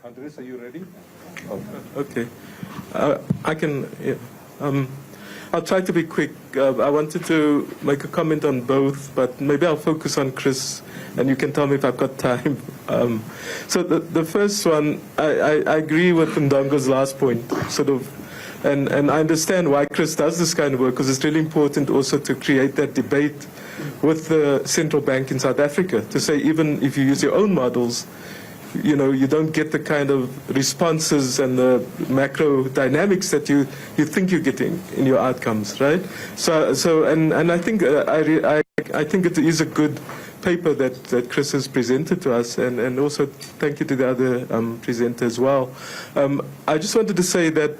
Andres, are you ready? Okay. I can. Yeah. I'll try to be quick. I wanted to make a comment on both, but maybe I'll focus on Chris, and you can tell me if I've got time. So the first one, I agree with Ndongo's last point, sort of, and I understand why Chris does this kind of work, because it's really important also to create that debate with the central bank in South Africa, to say even if you use your own models, you know, you don't get the kind of responses and the macro dynamics that you think you're getting in your outcomes, right? And I think I think it is a good paper that Chris has presented to us, and also thank you to the other presenter as well. I just wanted to say that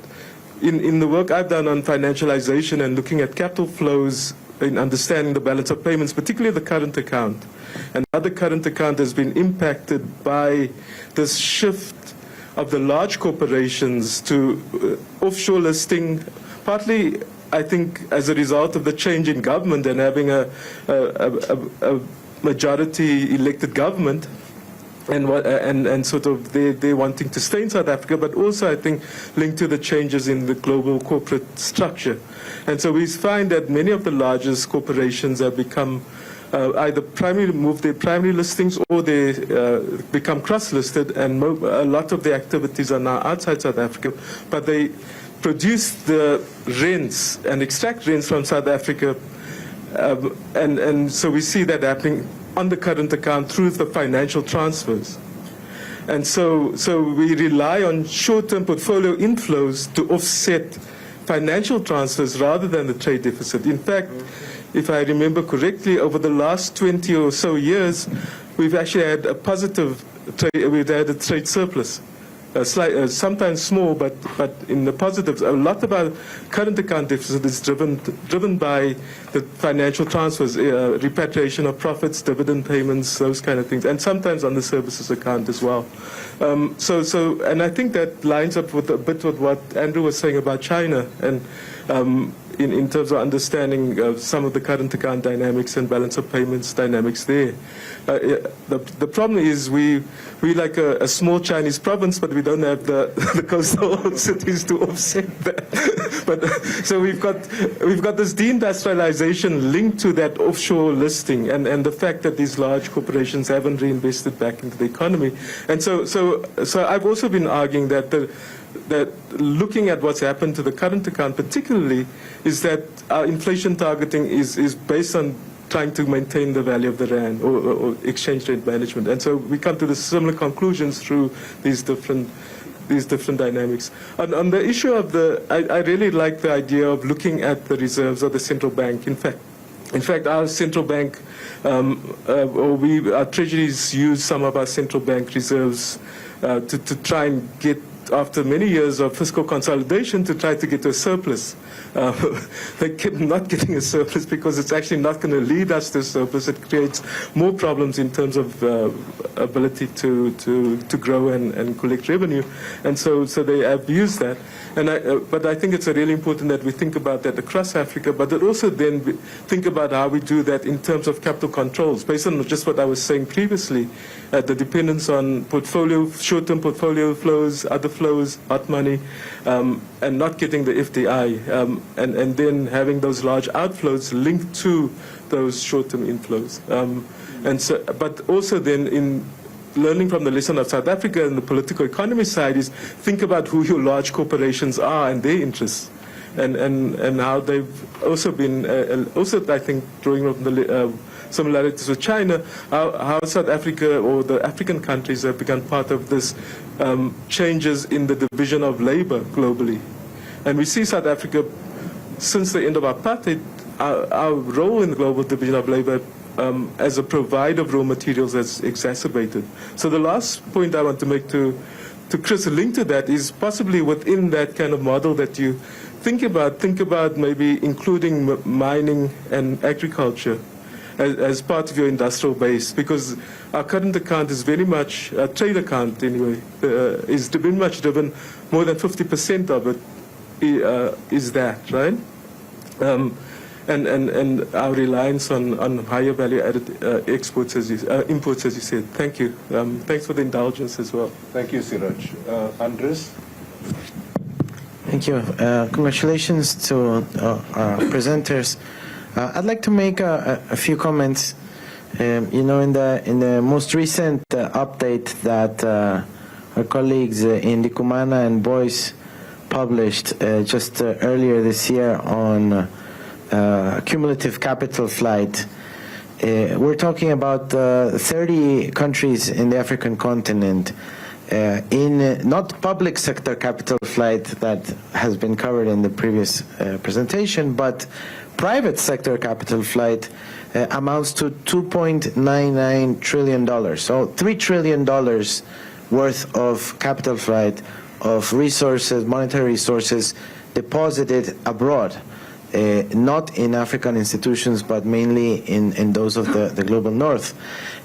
in the work I've done on financialization and looking at capital flows in understanding the balance of payments, particularly the current account, and how the current account has been impacted by this shift of the large corporations to offshore listing, partly, I think, as a result of the change in government and having a majority elected government, and sort of they're wanting to stay in South Africa, but also I think linked to the changes in the global corporate structure. And so we find that many of the largest corporations have become either move their primary listings, or they become cross-listed, and a lot of the activities are now outside South Africa, but they produce the rents and extract rents from South Africa, and so we see that happening on the current account through the financial transfers. And so we rely on short-term portfolio inflows to offset financial transfers rather than the trade deficit. In fact, if I remember correctly, over the last 20 or so years, we've actually had a positive trade, we've had a trade surplus. Sometimes small, but in the positives. A lot of our current account deficit is driven by the financial transfers, repatriation of profits, dividend payments, those kind of things, and sometimes on the services account as well. And I think that lines up with a bit with what Andrew was saying about China, and in terms of understanding some of the current account dynamics and balance of payments dynamics there. The problem is we're like a small Chinese province, but we don't have the coastal cities to offset that. But so we've got this deindustrialization linked to that offshore listing, and the fact that these large corporations haven't reinvested back into the economy. And so I've also been arguing that that looking at what's happened to the current account particularly is that our inflation targeting is based on trying to maintain the value of the rand, or exchange rate management. And so we come to the similar conclusions through these different dynamics. On the issue of I really like the idea of looking at the reserves of the central bank. In fact, our central bank, our treasuries use some of our central bank reserves to try and get, after many years of fiscal consolidation, to try to get to a surplus. They keep not getting a surplus because it's actually not going to lead us to a surplus. It creates more problems in terms of ability to grow and collect revenue. And so they have used that. But I think it's really important that we think about that across Africa, but that also then think about how we do that in terms of capital controls, based on just what I was saying previously, the dependence on short-term portfolio flows, other flows, hot money, and not getting the FDI, and then having those large outflows linked to those short-term inflows. But also then in learning from the lesson of South Africa and the political economy side is think about who your large corporations are and their interests, and how they've also been, also I think drawing from the similarities with China, how South Africa or the African countries have become part of this changes in the division of labor globally. And we see South Africa, since the end of apartheid, our role in the global division of labor as a provider of raw materials has exacerbated. So the last point I want to make to Chris, linked to that, is possibly within that kind of model that you think about maybe including mining and agriculture as part of your industrial base, because our current account is very much, a trade account anyway, is very much driven, more than 50% of it is that, right? and our reliance on higher value added imports, as you said. Thank you. Thanks for the indulgence as well. Thank you, Siraj. Andres? Thank you. Congratulations to our presenters. I'd like to make a few comments. You know, in the most recent update that our colleagues in Ndikumana and Boyce published just earlier this year on cumulative capital flight, we're talking about 30 countries in the African continent in not public sector capital flight that has been covered in the previous presentation, but private sector capital flight amounts to $2.99 trillion. So $3 trillion worth of capital flight of resources, monetary resources deposited abroad, not in African institutions, but mainly in those of the global north.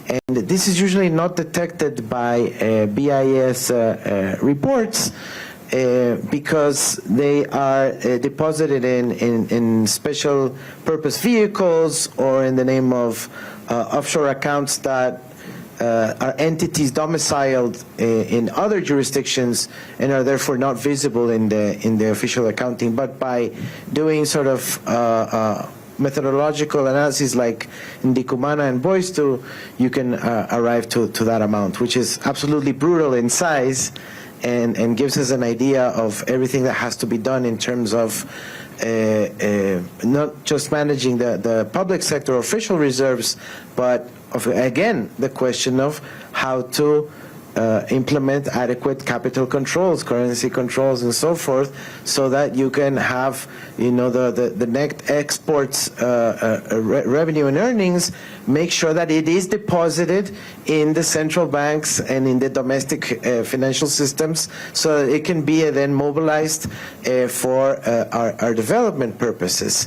And this is usually not detected by BIS reports because they are deposited in special purpose vehicles or in the name of offshore accounts that are entities domiciled in other jurisdictions and are therefore not visible in the official accounting. But by doing sort of methodological analysis like in Ndikumana and Boyce do, you can arrive to that amount, which is absolutely brutal in size and gives us an idea of everything that has to be done in terms of not just managing the public sector official reserves, but of, again, the question of how to implement adequate capital controls, currency controls, and so forth, so that you can have, you know, the net exports revenue and earnings, make sure that it is deposited in the central banks and in the domestic financial systems, so that it can be then mobilized for our development purposes.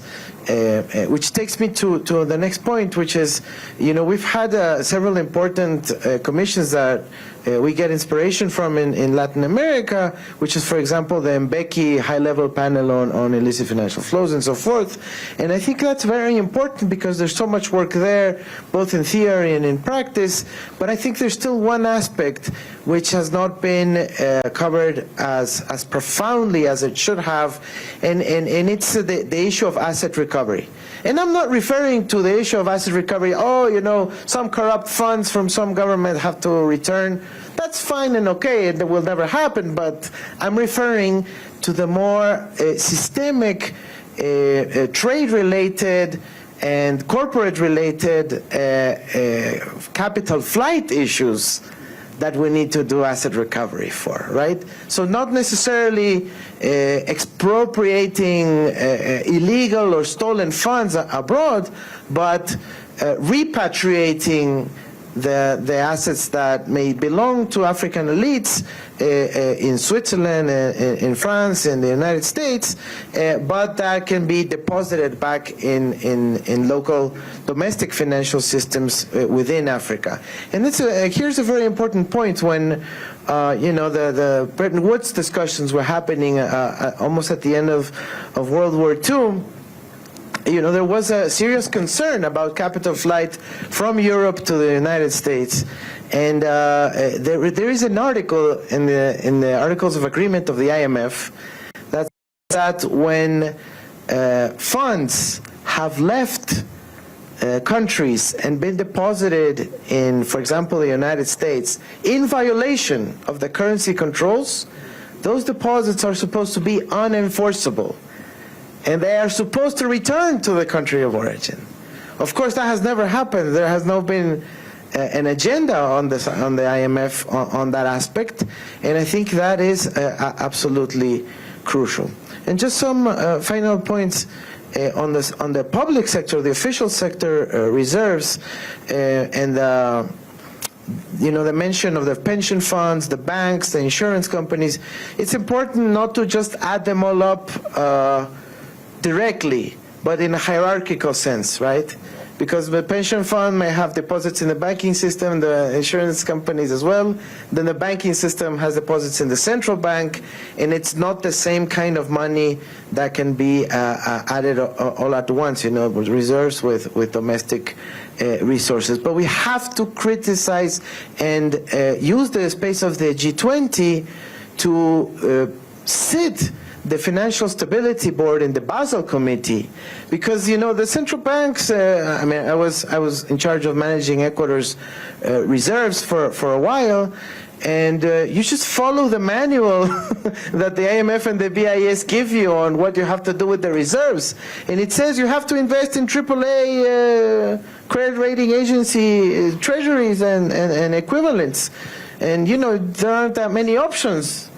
Which takes me to the next point, which is, you know, we've had several important commissions that we get inspiration from in Latin America, which is, for example, the Mbeki high-level panel on illicit financial flows and so forth. And I think that's very important because there's so much work there, both in theory and in practice. But I think there's still one aspect which has not been covered as profoundly as it should have, and it's the issue of asset recovery. And I'm not referring to the issue of asset recovery, oh, you know, some corrupt funds from some government have to return. That's fine and okay, and it will never happen, but I'm referring to the more systemic trade-related and corporate-related capital flight issues that we need to do asset recovery for, right? So not necessarily expropriating illegal or stolen funds abroad, but repatriating the assets that may belong to African elites in Switzerland, in France, in the United States, but that can be deposited back in local domestic financial systems within Africa. And here's a very important point. When you know, the Bretton Woods discussions were happening almost at the end of World War II, you know, there was a serious concern about capital flight from Europe to the United States, and there is an article in the Articles of Agreement of the IMF that when funds have left countries and been deposited in, for example, the United States, in violation of the currency controls, those deposits are supposed to be unenforceable. And they are supposed to return to the country of origin. Of course, that has never happened. There has not been an agenda on the IMF on that aspect, and I think that is absolutely crucial. And just some final points on the public sector, the official sector reserves, and you know, the mention of the pension funds, the banks, the insurance companies. It's important not to just add them all up directly, but in a hierarchical sense, right? because the pension fund may have deposits in the banking system, the insurance companies as well. Then the banking system has deposits in the central bank, and it's not the same kind of money that can be added all at once, you know, with reserves with domestic resources. But we have to criticize and use the space of the G20 to sit the Financial Stability Board in the Basel Committee, because, you know, the central banks, I mean, I was in charge of managing Ecuador's reserves for a while, and you just follow the manual that the IMF and the BIS give you on what you have to do with the reserves. And it says you have to invest in AAA credit rating agency treasuries and equivalents. And, you know, there aren't that many options.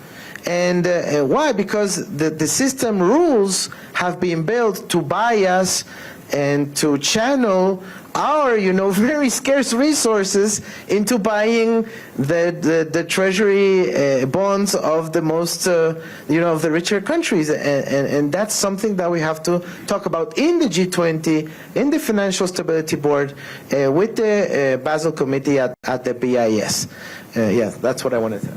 And why? Because the system rules have been built to bias and to channel our, you know, very scarce resources into buying the treasury bonds of the most, you know, of the richer countries. And that's something that we have to talk about in the G20, in the Financial Stability Board, with the Basel Committee at the BIS. Yeah, that's what I wanted to say.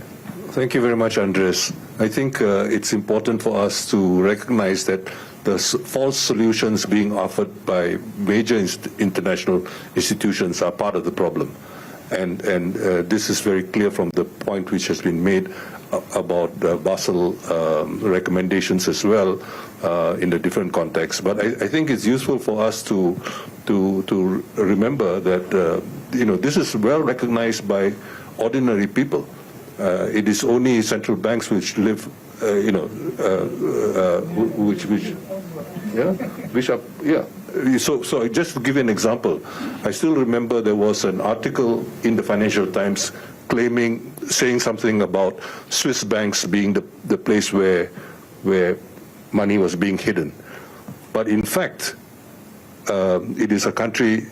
Thank you very much, Andres. I think it's important for us to recognize that the false solutions being offered by major international institutions are part of the problem. And this is very clear from the point which has been made about Basel recommendations as well in the different contexts. But I think it's useful for us to remember that you know, this is well recognized by ordinary people. It is only central banks which live, you know, which are, yeah. So just to give you an example, I still remember there was an article in the Financial Times saying something about Swiss banks being the place where money was being hidden. But in fact, it is a country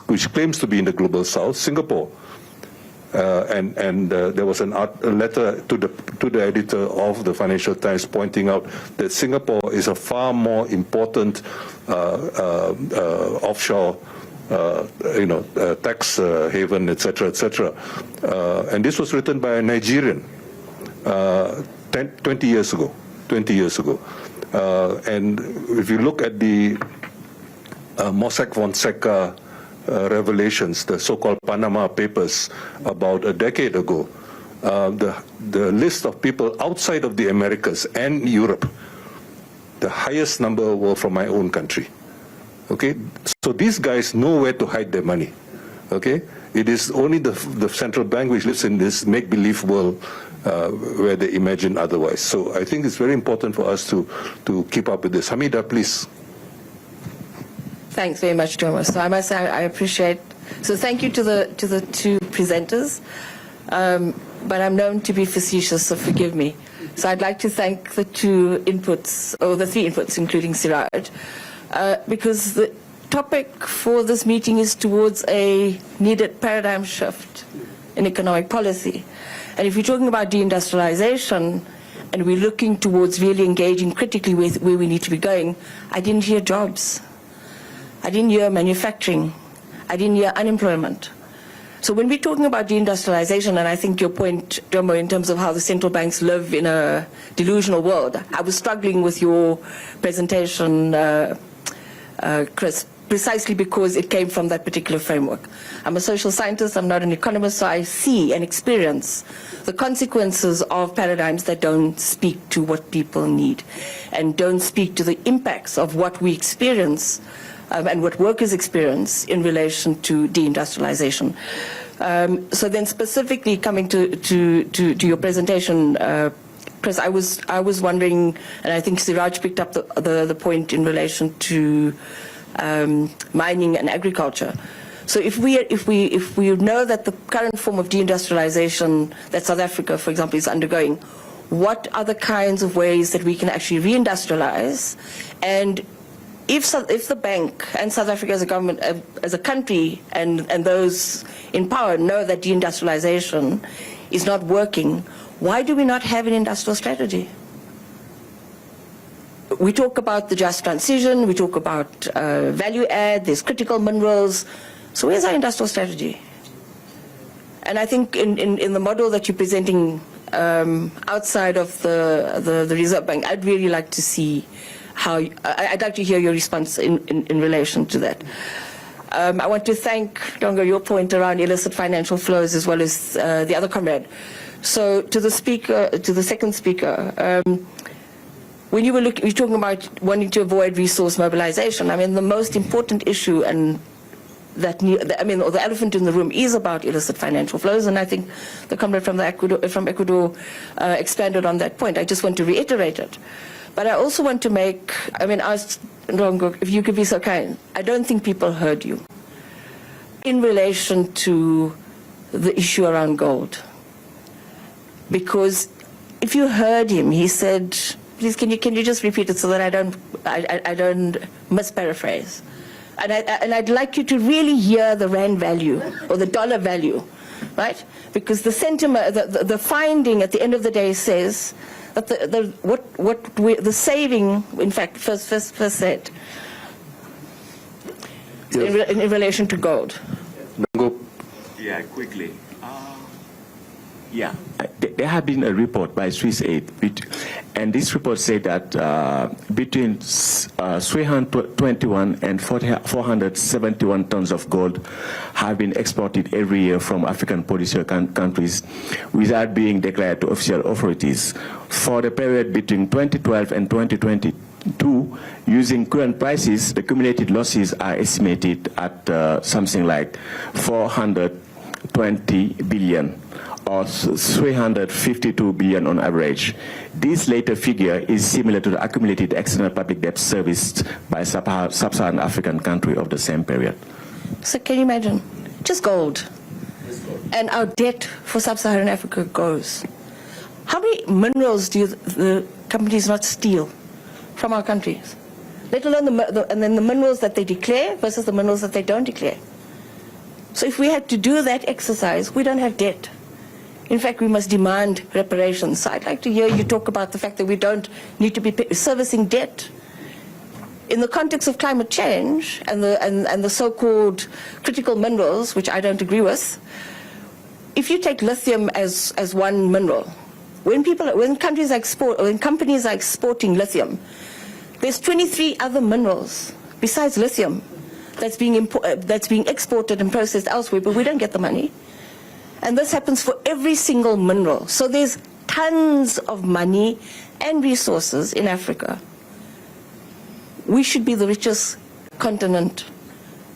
which claims to be in the global south, Singapore. There was a letter to the editor of the Financial Times pointing out that Singapore is a far more important offshore, you know, tax haven, etc., etc. And this was written by a Nigerian 20 years ago. 20 years ago. And if you look at the Mossack Fonseca revelations, the so-called Panama Papers, about a decade ago, the list of people outside of the Americas and Europe, the highest number were from my own country. Okay, so these guys know where to hide their money. Okay, it is only the central bank which lives in this make-believe world where they imagine otherwise. So I think it's very important for us to keep up with this. Hamida, please. Thanks very much, Thomas. So I must say I appreciate. So thank you to the two presenters, but I'm known to be facetious, so forgive me. So I'd like to thank the two inputs, or the three inputs, including Siraj, because the topic for this meeting is towards a needed paradigm shift in economic policy. And if you're talking about deindustrialization, and we're looking towards really engaging critically with where we need to be going, I didn't hear jobs. I didn't hear manufacturing. I didn't hear unemployment. So when we're talking about deindustrialization, and I think your point, Domo, in terms of how the central banks live in a delusional world, I was struggling with your presentation, Chris, precisely because it came from that particular framework. I'm a social scientist, I'm not an economist, so I see and experience the consequences of paradigms that don't speak to what people need and don't speak to the impacts of what we experience and what workers experience in relation to deindustrialization. So then specifically coming to your presentation, Chris, I was wondering, and I think Siraj picked up the point in relation to mining and agriculture. So if we know that the current form of deindustrialization that South Africa, for example, is undergoing, what are the kinds of ways that we can actually reindustrialize? And if the bank and South Africa as a government, as a country, and those in power know that deindustrialization is not working, why do we not have an industrial strategy? we talk about the just transition, we talk about value add, there's critical minerals. So where's our industrial strategy? And I think in the model that you're presenting outside of the Reserve Bank, I'd really like to see how, I'd like to hear your response in relation to that. I want to thank, Dongo, your point around illicit financial flows as well as the other comrade. So to the speaker, to the second speaker, when you were you're talking about wanting to avoid resource mobilization, I mean, the most important issue and or the elephant in the room is about illicit financial flows, and I think the comrade from Ecuador expanded on that point. I just want to reiterate it. But I also want to make, I mean, if you could be so kind, I don't think people heard you in relation to the issue around gold. Because if you heard him, he said, please, can you just repeat it so that I don't misparaphrase? And I'd like you to really hear the rand value or the dollar value, right? Because the sentiment, the finding at the end of the day says that the saving, in fact, first said Yes. in relation to gold. Yeah, quickly. Yeah, there had been a report by Swiss Aid, and this report said that between 321 and 471 tons of gold have been exported every year from African producer countries without being declared to official authorities. For the period between 2012 and 2022, using current prices, the cumulated losses are estimated at something like 420 billion. Or 352 billion on average. This later figure is similar to the accumulated external public debt serviced by sub-Saharan African country of the same period. So can you imagine? Just gold. And our debt for sub-Saharan Africa goes. How many minerals do the companies not steal from our countries? Let alone and then the minerals that they declare versus the minerals that they don't declare. So if we had to do that exercise, we don't have debt. In fact, we must demand reparations. So I'd like to hear you talk about the fact that we don't need to be servicing debt. In the context of climate change and the so-called critical minerals, which I don't agree with, if you take lithium as one mineral, when companies are exporting lithium, there's 23 other minerals besides lithium that's being exported and processed elsewhere, but we don't get the money. And this happens for every single mineral. So there's tons of money and resources in Africa. We should be the richest continent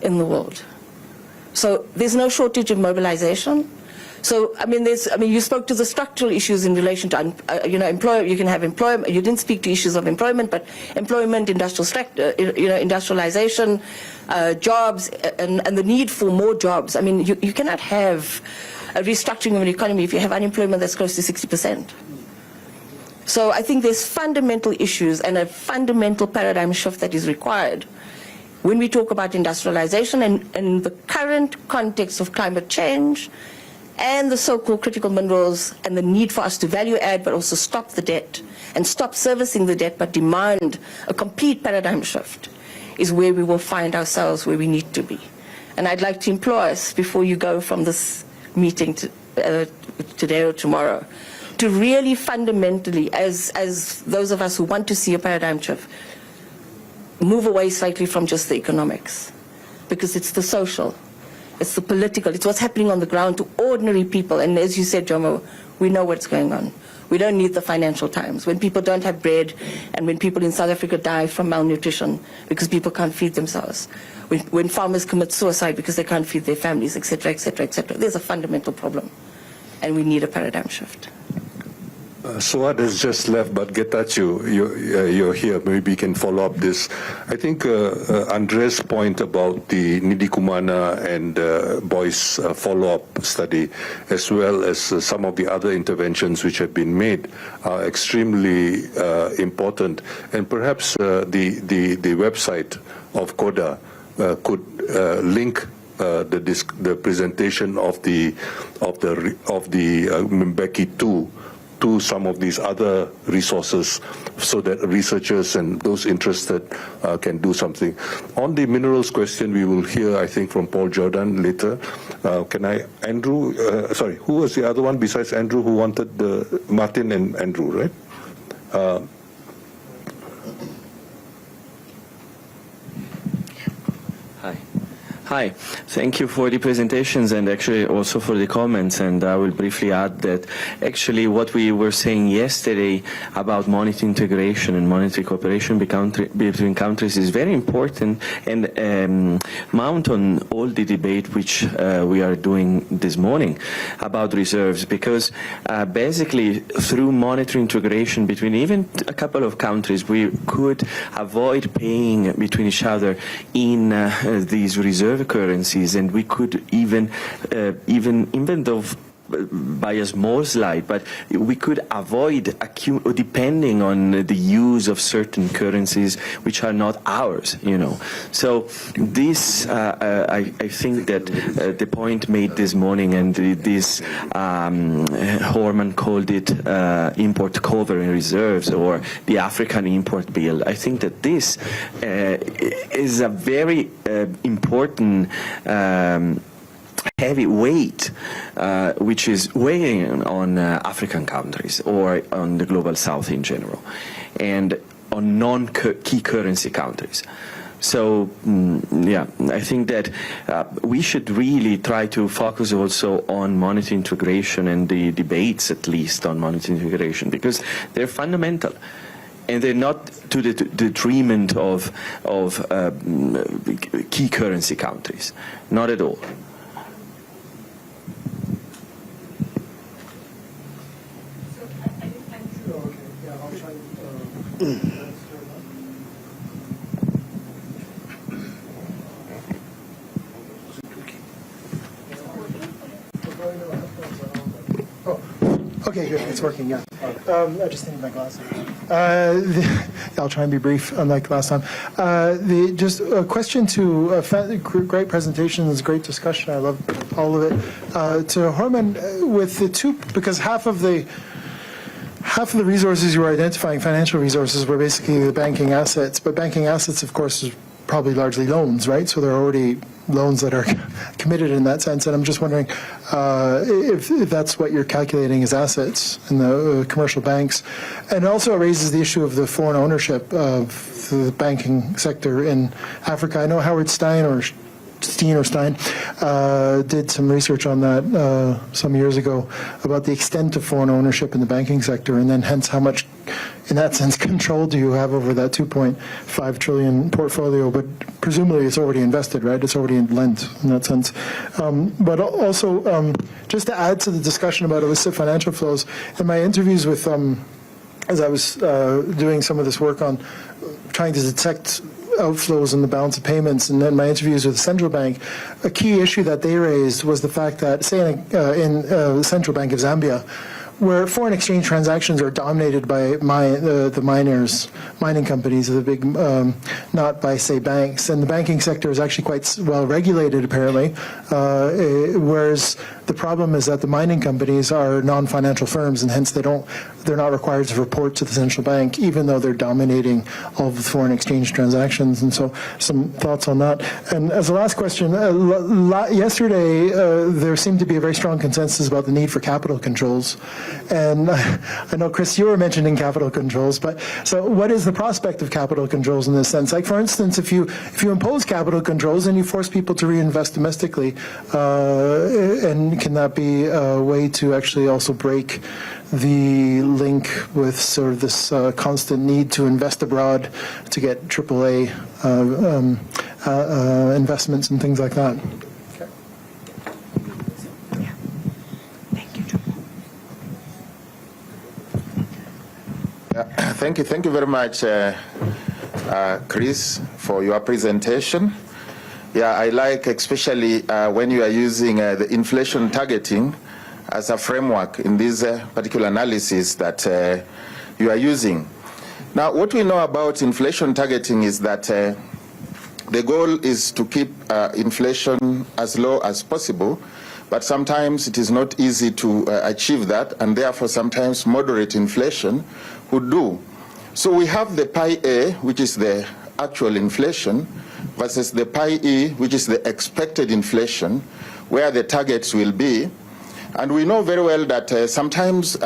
in the world. So there's no shortage of mobilization. So, you spoke to the structural issues in relation to, employment. You can have employment. You didn't speak to issues of employment, but employment, industrialization, jobs, and the need for more jobs. I mean, you cannot have a restructuring of an economy if you have unemployment that's close to 60%. So I think there's fundamental issues and a fundamental paradigm shift that is required when we talk about industrialization and the current context of climate change and the so-called critical minerals and the need for us to value add but also stop the debt and stop servicing the debt but demand a complete paradigm shift is where we will find ourselves where we need to be. And I'd like to implore us before you go from this meeting today or tomorrow to really fundamentally, as those of us who want to see a paradigm shift, move away slightly from just the economics, because it's the social, it's the political, it's what's happening on the ground to ordinary people. And as you said, Jomo, we know what's going on. We don't need the Financial Times. When people don't have bread and when people in South Africa die from malnutrition because people can't feed themselves, when farmers commit suicide because they can't feed their families, etc., etc., etc., there's a fundamental problem, and we need a paradigm shift. Suad has just left, but Getachew, you're here. Maybe you can follow up this. I think Andres' point about the Nidikumana and Boyce follow-up study, as well as some of the other interventions which have been made, are extremely important. And perhaps the website of CODA could link the presentation of the Mbeki 2 to some of these other resources so that researchers and those interested can do something. On the minerals question, we will hear, I think, from Paul Jordan later. Andrew, sorry, who was the other one besides Andrew who wanted Martin and Andrew, right? Hi, thank you for the presentations and actually also for the comments, and I will briefly add that actually what we were saying yesterday about monetary integration and monetary cooperation between countries is very important and mount on all the debate which we are doing this morning about reserves, because basically through monetary integration between even a couple of countries we could avoid paying between each other in these reserve currencies, and we could even though by a small slide, but we could avoid depending on the use of certain currencies which are not ours, you know. So this, I think that the point made this morning, and this Horman called it import cover in reserves, or the African import bill. I think that this is a very important heavy weight which is weighing on African countries or on the global south in general, and on non-key currency countries. So yeah, I think that we should really try to focus also on monetary integration and the debates, at least on monetary integration, because they're fundamental. And they're not to the detriment of key currency countries, not at all. Okay, good. It's working, yeah. I just need my glasses. I'll try and be brief, unlike last time. Just a question to great presentations, great discussion. I love all of it. To Horman, with the two, because half of the resources you were identifying, financial resources, were basically the banking assets. But banking assets, of course, is probably largely loans, right? So there are already loans that are committed in that sense. And I'm just wondering if that's what you're calculating as assets in the commercial banks. And also it raises the issue of the foreign ownership of the banking sector in Africa. I know Howard Stein did some research on that some years ago about the extent of foreign ownership in the banking sector, and then hence how much, in that sense, control do you have over that 2.5 trillion portfolio? But presumably it's already invested, right? It's already lent in that sense. But also, just to add to the discussion about illicit financial flows, in my interviews with, as I was doing some of this work on trying to detect outflows in the balance of payments, and then my interviews with the central bank, a key issue that they raised was the fact that, say, in the Central Bank of Zambia, where foreign exchange transactions are dominated by the mining companies, the big, not by, say, banks, and the banking sector is actually quite well regulated, apparently, whereas the problem is that the mining companies are non-financial firms, and hence they're not required to report to the central bank, even though they're dominating all of the foreign exchange transactions. And so some thoughts on that. And as a last question, yesterday there seemed to be a very strong consensus about the need for capital controls. And I know, Chris, you were mentioning capital controls, but so what is the prospect of capital controls in this sense? Like, for instance, if you impose capital controls and you force people to reinvest domestically, and can that be a way to actually also break the link with sort of this constant need to invest abroad to get AAA investments and things like that? Okay. Thank you very much, Chris, for your presentation. Yeah, I like especially when you are using the inflation targeting as a framework in this particular analysis that you are using. Now, what we know about inflation targeting is that the goal is to keep inflation as low as possible, but sometimes it is not easy to achieve that, and therefore sometimes moderate inflation would do. So we have the pi A, which is the actual inflation, versus the pi E, which is the expected inflation, where the targets will be. And we know very well that sometimes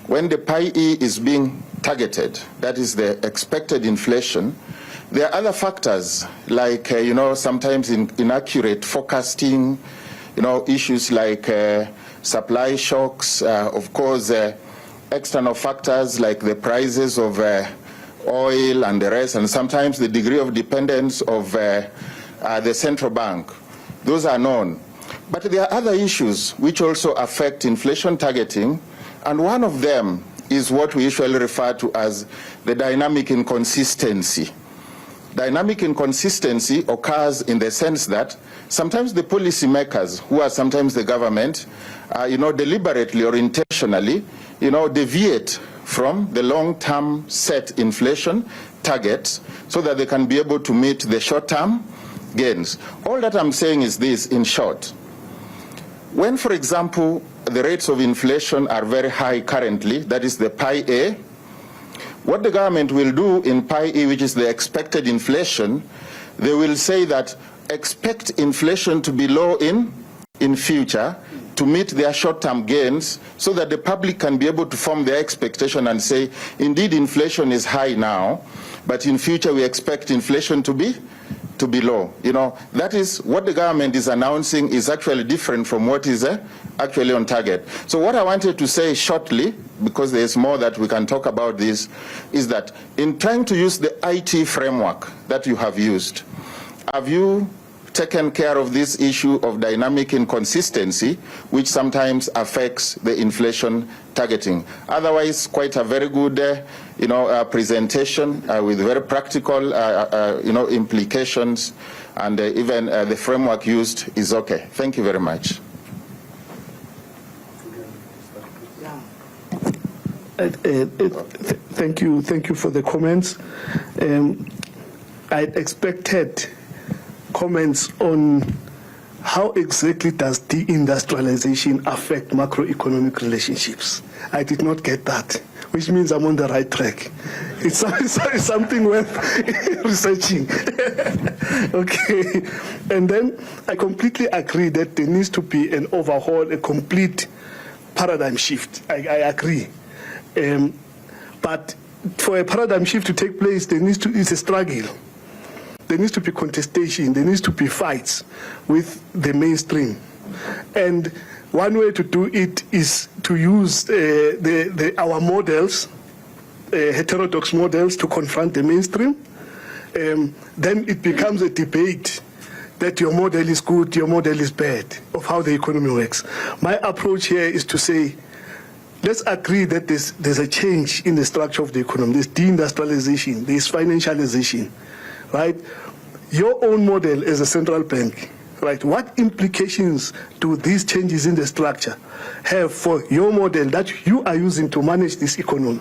when the pi E is being targeted, that is the expected inflation, there are other factors like, sometimes inaccurate forecasting, issues like supply shocks, of course, external factors like the prices of oil and the rest, and sometimes the degree of dependence of the central bank. Those are known. But there are other issues which also affect inflation targeting, and one of them is what we usually refer to as the dynamic inconsistency. Dynamic inconsistency occurs in the sense that sometimes the policymakers, who are sometimes the government, deliberately or intentionally, deviate from the long-term set inflation targets so that they can be able to meet the short-term gains. All that I'm saying is this, in short. When, for example, the rates of inflation are very high currently, that is the pi A, what the government will do in pi E, which is the expected inflation, they will say that expect inflation to be low in future to meet their short-term gains so that the public can be able to form their expectation and say, indeed, inflation is high now, but in future we expect inflation to be low. That is what the government is announcing is actually different from what is actually on target. So what I wanted to say shortly, because there's more that we can talk about this, is that in trying to use the IT framework that you have used, have you taken care of this issue of dynamic inconsistency, which sometimes affects the inflation targeting? Otherwise, quite a very good presentation with very practical implications, and even the framework used is okay. Thank you very much. Thank you for the comments. I expected comments on how exactly does deindustrialization affect macroeconomic relationships. I did not get that, which means I'm on the right track. It's something worth researching. Okay, and then I completely agree that there needs to be an overhaul, a complete paradigm shift. I agree. But for a paradigm shift to take place, it's a struggle. There needs to be contestation. There needs to be fights with the mainstream. And one way to do it is to use our models, heterodox models, to confront the mainstream. Then it becomes a debate that your model is good, your model is bad, of how the economy works. My approach here is to say, let's agree that there's a change in the structure of the economy. There's deindustrialization, there's financialization, right? Your own model as a central bank, right? What implications do these changes in the structure have for your model that you are using to manage this economy?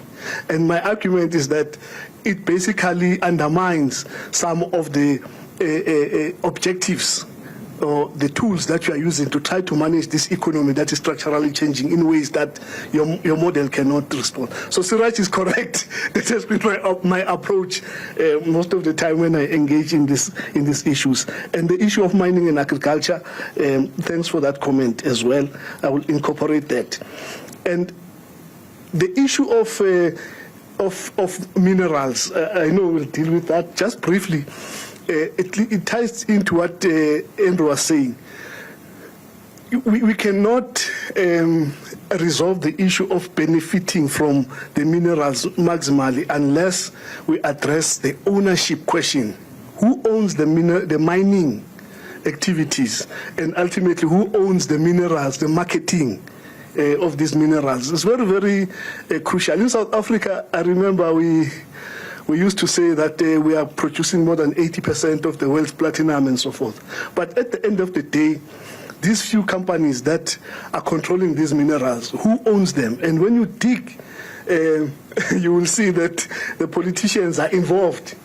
And my argument is that it basically undermines some of the objectives or the tools that you are using to try to manage this economy that is structurally changing in ways that your model cannot respond. So Siraj is correct. That has been my approach most of the time when I engage in these issues. And the issue of mining and agriculture, thanks for that comment as well. I will incorporate that. And the issue of minerals, I know we'll deal with that just briefly. It ties into what Andrew was saying. We cannot resolve the issue of benefiting from the minerals maximally unless we address the ownership question. Who owns the mining activities, and ultimately who owns the minerals, the marketing of these minerals? It's very, very crucial. In South Africa, I remember we used to say that we are producing more than 80% of the world's platinum and so forth. But at the end of the day, these few companies that are controlling these minerals, who owns them? And when you dig, you will see that the politicians are involved.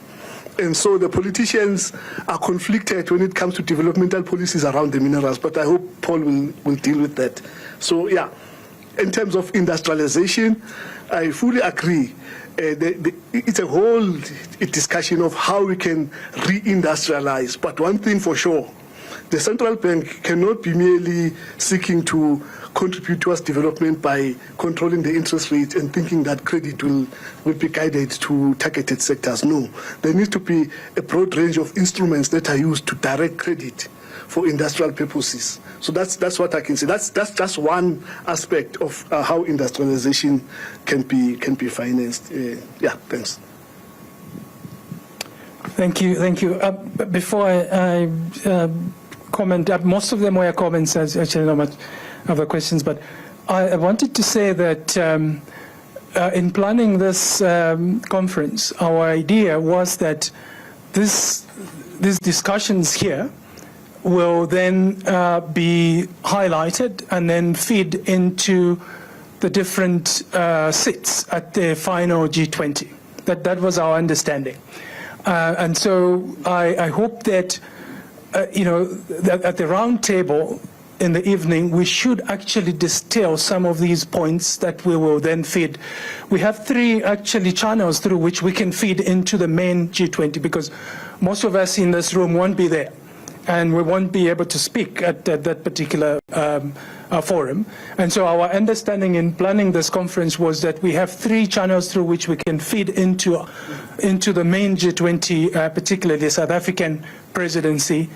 And so the politicians are conflicted when it comes to developmental policies around the minerals, but I hope Paul will deal with that. So yeah, in terms of industrialization, I fully agree. It's a whole discussion of how we can reindustrialize. But one thing for sure, the central bank cannot be merely seeking to contribute towards development by controlling the interest rate and thinking that credit will be guided to targeted sectors. No, there needs to be a broad range of instruments that are used to direct credit for industrial purposes. So that's what I can say. That's just one aspect of how industrialization can be financed. Yeah, thanks. Thank you. Before I comment, most of them were comments, actually not much other questions, but I wanted to say that in planning this conference, our idea was that these discussions here will then be highlighted and then feed into the different seats at the final G20. That was our understanding. And so I hope that, that at the round table in the evening, we should actually distill some of these points that we will then feed. We have three actually channels through which we can feed into the main G20, because most of us in this room won't be there, and we won't be able to speak at that particular forum. And so our understanding in planning this conference was that we have three channels through which we can feed into the main G20, particularly South African presidency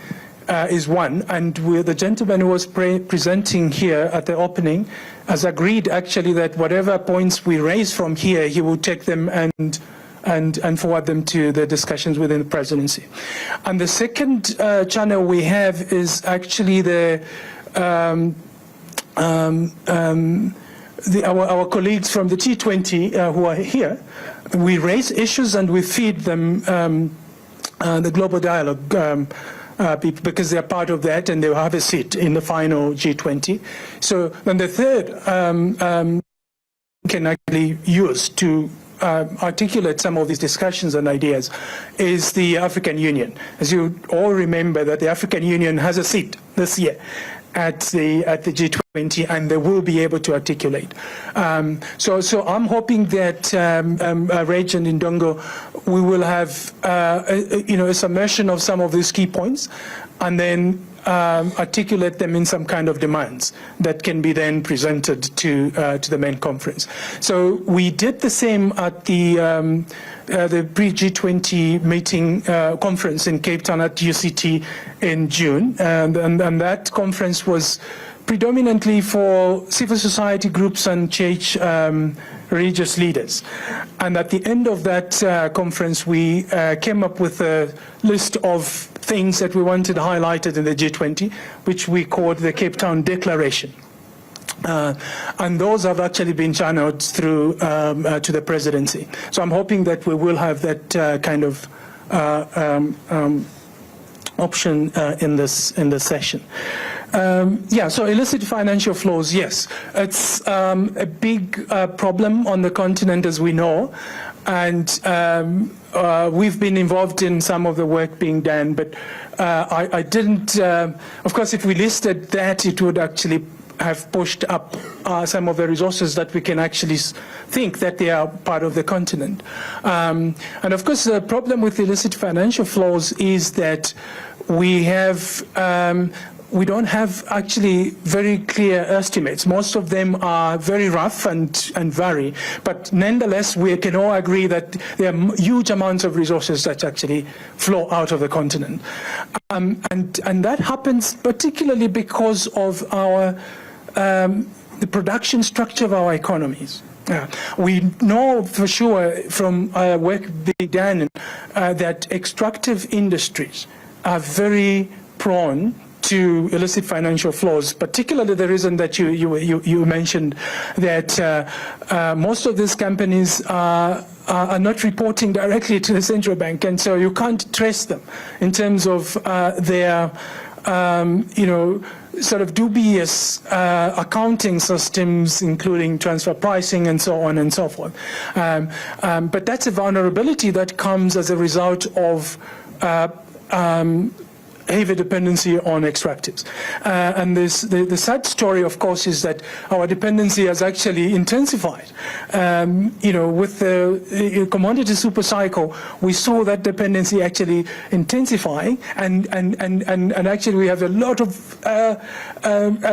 is one. And the gentleman who was presenting here at the opening has agreed actually that whatever points we raise from here, he will take them and forward them to the discussions within the presidency. And the second channel we have is actually our colleagues from the G20 who are here. We raise issues and we feed them the global dialogue because they're part of that and they'll have a seat in the final G20. So then the third can actually use to articulate some of these discussions and ideas is the African Union. As you all remember, that the African Union has a seat this year at the G20, and they will be able to articulate. So I'm hoping that Reg and Indongo, we will have a summation of some of these key points, and then articulate them in some kind of demands that can be then presented to the main conference. So we did the same at the Pre-G20 meeting conference in Cape Town at UCT in June, and that conference was predominantly for civil society groups and church religious leaders. And at the end of that conference, we came up with a list of things that we wanted highlighted in the G20, which we called the Cape Town Declaration. And those have actually been channeled through to the presidency. So I'm hoping that we will have that kind of option in this session. So illicit financial flows, yes. It's a big problem on the continent, as we know, and we've been involved in some of the work being done, but I didn't, of course, if we listed that, it would actually have pushed up some of the resources that we can actually think that they are part of the continent. And of course, the problem with illicit financial flows is that we don't have actually very clear estimates. Most of them are very rough and vary, but nonetheless, we can all agree that there are huge amounts of resources that actually flow out of the continent. And that happens particularly because of the production structure of our economies. We know for sure from work being done that extractive industries are very prone to illicit financial flows, particularly the reason that you mentioned that most of these companies are not reporting directly to the central bank, and so you can't trace them in terms of their sort of dubious accounting systems, including transfer pricing and so on and so forth. But that's a vulnerability that comes as a result of heavy dependency on extractives. And the sad story, of course, is that our dependency has actually intensified. With the commodity super cycle, we saw that dependency actually intensifying, and actually we have a lot of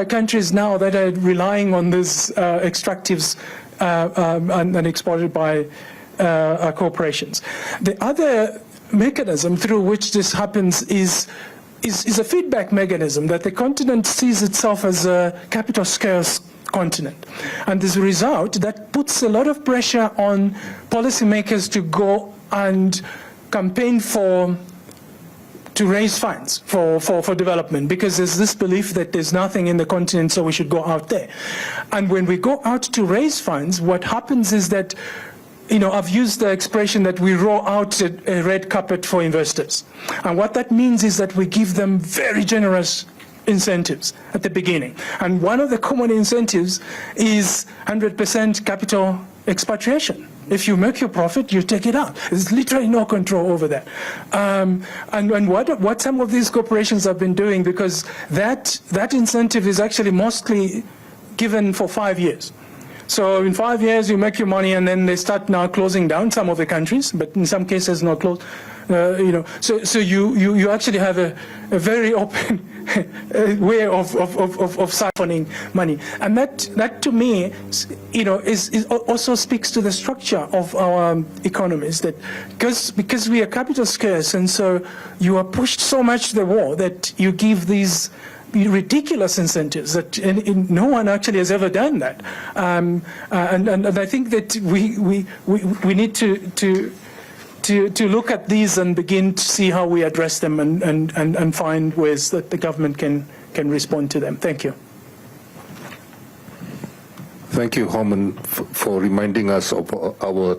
countries now that are relying on these extractives and exported by corporations. The other mechanism through which this happens is a feedback mechanism, that the continent sees itself as a capital scarce continent. And as a result, that puts a lot of pressure on policymakers to go and campaign to raise funds for development, because there's this belief that there's nothing in the continent, so we should go out there. And when we go out to raise funds, what happens is that, I've used the expression that we roll out a red carpet for investors. And what that means is that we give them very generous incentives at the beginning. And one of the common incentives is 100% capital expatriation. If you make your profit, you take it out. There's literally no control over that. And what some of these corporations have been doing, because that incentive is actually mostly given for 5 years. So in 5 years, you make your money, and then they start now closing down some of the countries, but in some cases not close. So you actually have a very open way of siphoning money, and that to me, is also speaks to the structure of our economies. That because we are capital scarce, and so you are pushed so much to the wall that you give these ridiculous incentives that no one actually has ever done that, and I think that we need to look at these and begin to see how we address them and find ways that the government can respond to them. Thank you. Thank you, Homan, for reminding us of our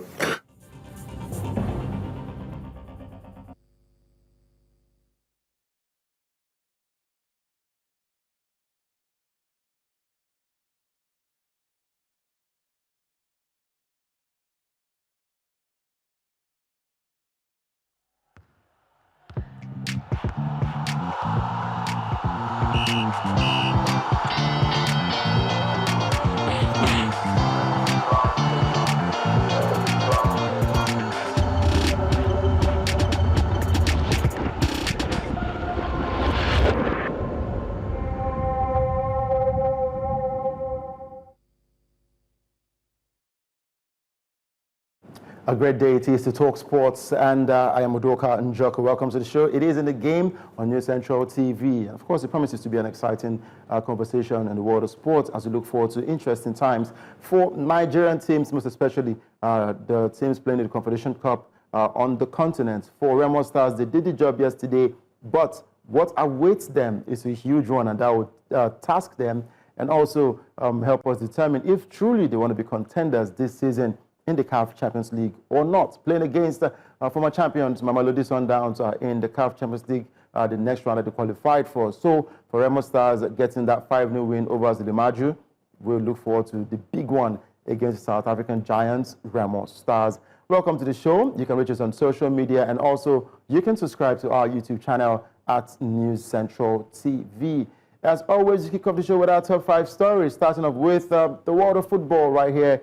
A great day it is to talk sports, and I am Udoka Njoku. Welcome to the show. It is In the Game on News Central TV. Of course, it promises to be an exciting conversation in the world of sports as we look forward to interesting times for Nigerian teams, most especially the teams playing in the Confederation Cup on the continent. For Remo Stars, they did the job yesterday, but what awaits them is a huge one, and that would task them and also help us determine if truly they want to be contenders this season in the CAF Champions League or not. Playing against former champions Mamelodi Sundowns in the CAF Champions League, the next round that they qualified for. So for Remo Stars getting that 5-0 win over Zilimaju, we'll look forward to the big one against South African giants, Remo Stars. Welcome to the show. You can reach us on social media, and also you can subscribe to our YouTube channel at News Central TV. As always, you kick off the show with our top 5 stories, starting off with the world of football right here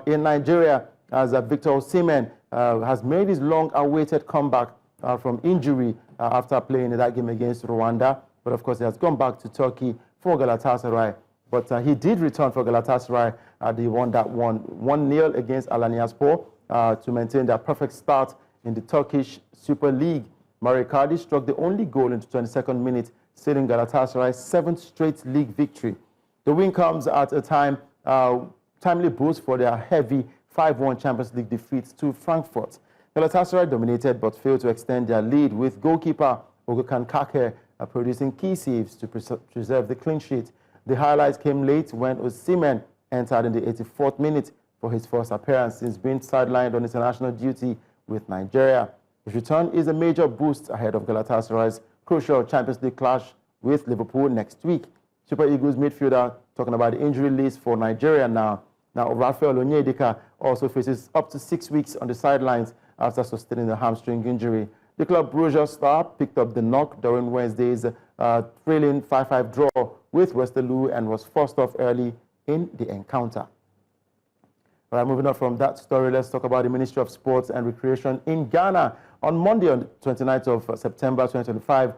in Nigeria, as Victor Osimhen has made his long-awaited comeback from injury after playing that game against Rwanda. But of course, he has gone back to Turkey for Galatasaray. But he did return for Galatasaray. They won that 1-0 against Alanyaspor to maintain their perfect start in the Turkish Super League. Mario Icardi struck the only goal in the 22nd minute, sealing Galatasaray's 7th straight league victory. The win comes at a timely boost for their heavy 5-1 Champions League defeat to Frankfurt. Galatasaray dominated but failed to extend their lead, with goalkeeper Ogokan Kake producing key saves to preserve the clean sheet. The highlights came late when Osimhen entered in the 84th minute for his first appearance since being sidelined on international duty with Nigeria. His return is a major boost ahead of Galatasaray's crucial Champions League clash with Liverpool next week. Super Eagles midfielder, talking about the injury list for Nigeria now. Now, Rafael Onyedika also faces up to 6 weeks on the sidelines after sustaining a hamstring injury. The club Bruges star picked up the knock during Wednesday's thrilling 5-5 draw with Westerlo and was forced off early in the encounter. All right, moving on from that story, let's talk about the Ministry of Sports and Recreation in Ghana. On Monday, on the 29th of September 2025,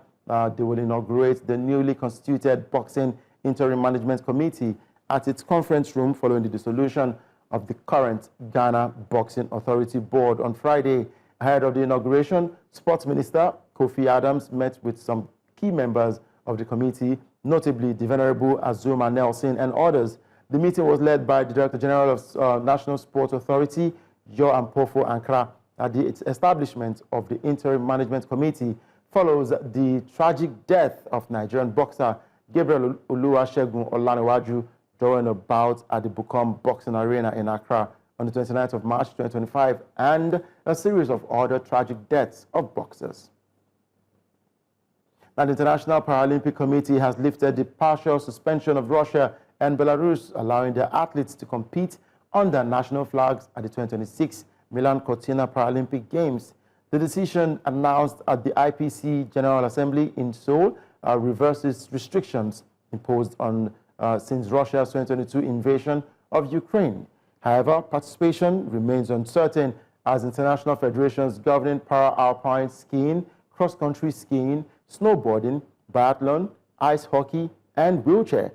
they will inaugurate the newly constituted Boxing Interim Management Committee at its conference room following the dissolution of the current Ghana Boxing Authority Board. On Friday, ahead of the inauguration, Sports Minister Kofi Adams met with some key members of the committee, notably the Venerable Azuma Nelson and others. The meeting was led by the Director General of National Sports Authority, Jo Ampofo Ankara. The establishment of the Interim Management Committee follows the tragic death of Nigerian boxer Gabriel Oluwasegun Olanewaju during a bout at the Bukom Boxing Arena in Accra on the 29th of March 2025, and a series of other tragic deaths of boxers. Now, the International Paralympic Committee has lifted the partial suspension of Russia and Belarus, allowing their athletes to compete under national flags at the 2026 Milan Cortina Paralympic Games. The decision, announced at the IPC General Assembly in Seoul, reverses restrictions imposed on since Russia's 2022 invasion of Ukraine. However, participation remains uncertain as international federations governing para-alpine skiing, cross-country skiing, snowboarding, biathlon, ice hockey, and wheelchair